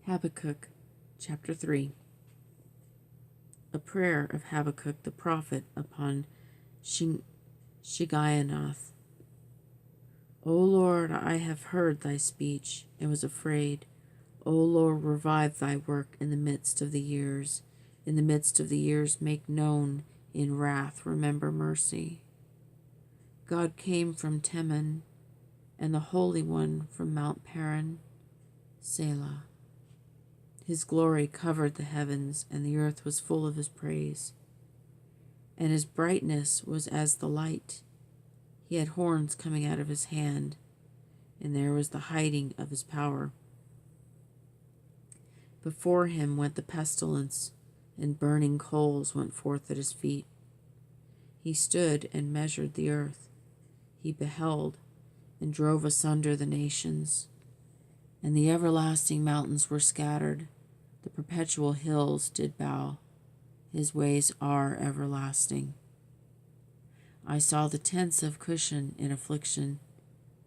Habakkuk, chapter 3. A prayer of Habakkuk the prophet upon Shigionoth. O Lord, I have heard thy speech, and was afraid. O Lord, revive thy work in the midst of the years. In the midst of the years make known, in wrath remember mercy. God came from Teman, and the Holy One from Mount Paran. Selah. His glory covered the heavens, and the earth was full of his praise. And his brightness was as the light. He had horns coming out of his hand, and there was the hiding of his power. Before him went the pestilence, and burning coals went forth at his feet. He stood and measured the earth. He beheld and drove asunder the nations, and the everlasting mountains were scattered. The perpetual hills did bow. His ways are everlasting. I saw the tents of Cushan in affliction,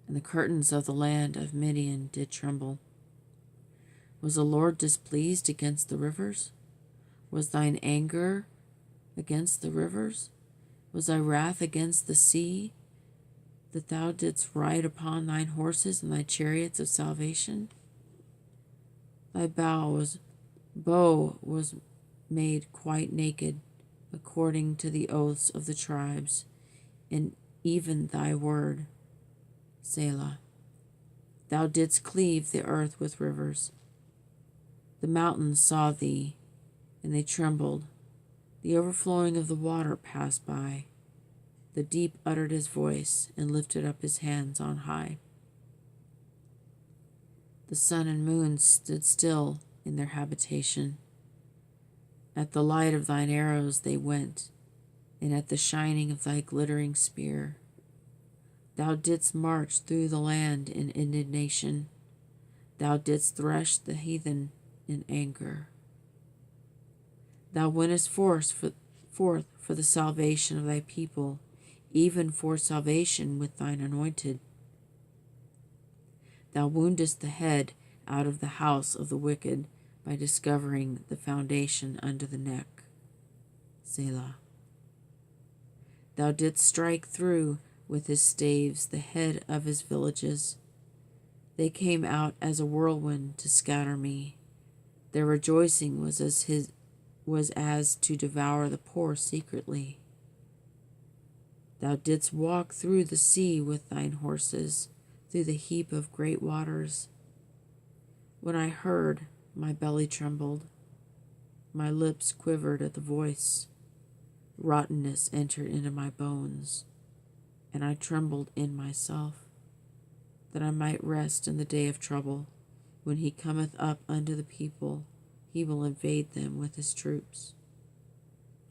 and the curtains of the land of Midian did tremble. Was the Lord displeased against the rivers? Was thine anger against the rivers? Was thy wrath against the sea, that thou didst ride upon thine horses and thy chariots of salvation? Thy bow was made quite naked, according to the oaths of the tribes, and even thy word, Selah. Thou didst cleave the earth with rivers. The mountains saw thee, and they trembled. The overflowing of the water passed by. The deep uttered his voice and lifted up his hands on high. The sun and moon stood still in their habitation. At the light of thine arrows they went, and at the shining of thy glittering spear. Thou didst march through the land in indignation. Thou didst thresh the heathen in anger. Thou wentest forth for the salvation of thy people, even for salvation with thine anointed. Thou woundest the head out of the house of the wicked by discovering the foundation under the neck. Selah. Thou didst strike through with his staves the head of his villages. They came out as a whirlwind to scatter me. Their rejoicing was as to devour the poor secretly. Thou didst walk through the sea with thine horses, through the heap of great waters. When I heard, my belly trembled. My lips quivered at the voice. Rottenness entered into my bones, and I trembled in myself, that I might rest in the day of trouble. When he cometh up unto the people, he will invade them with his troops.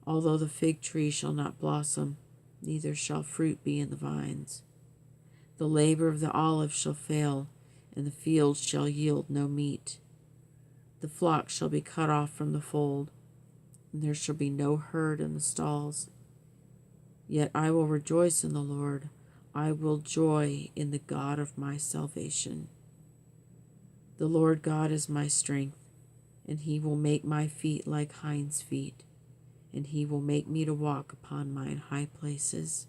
Although the fig tree shall not blossom, neither shall fruit be in the vines. The labor of the olive shall fail, and the fields shall yield no meat. The flock shall be cut off from the fold, and there shall be no herd in the stalls. Yet I will rejoice in the Lord. I will joy in the God of my salvation. The Lord God is my strength, and he will make my feet like hinds' feet, and he will make me to walk upon mine high places,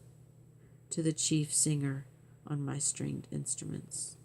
to the chief singer on my stringed instruments.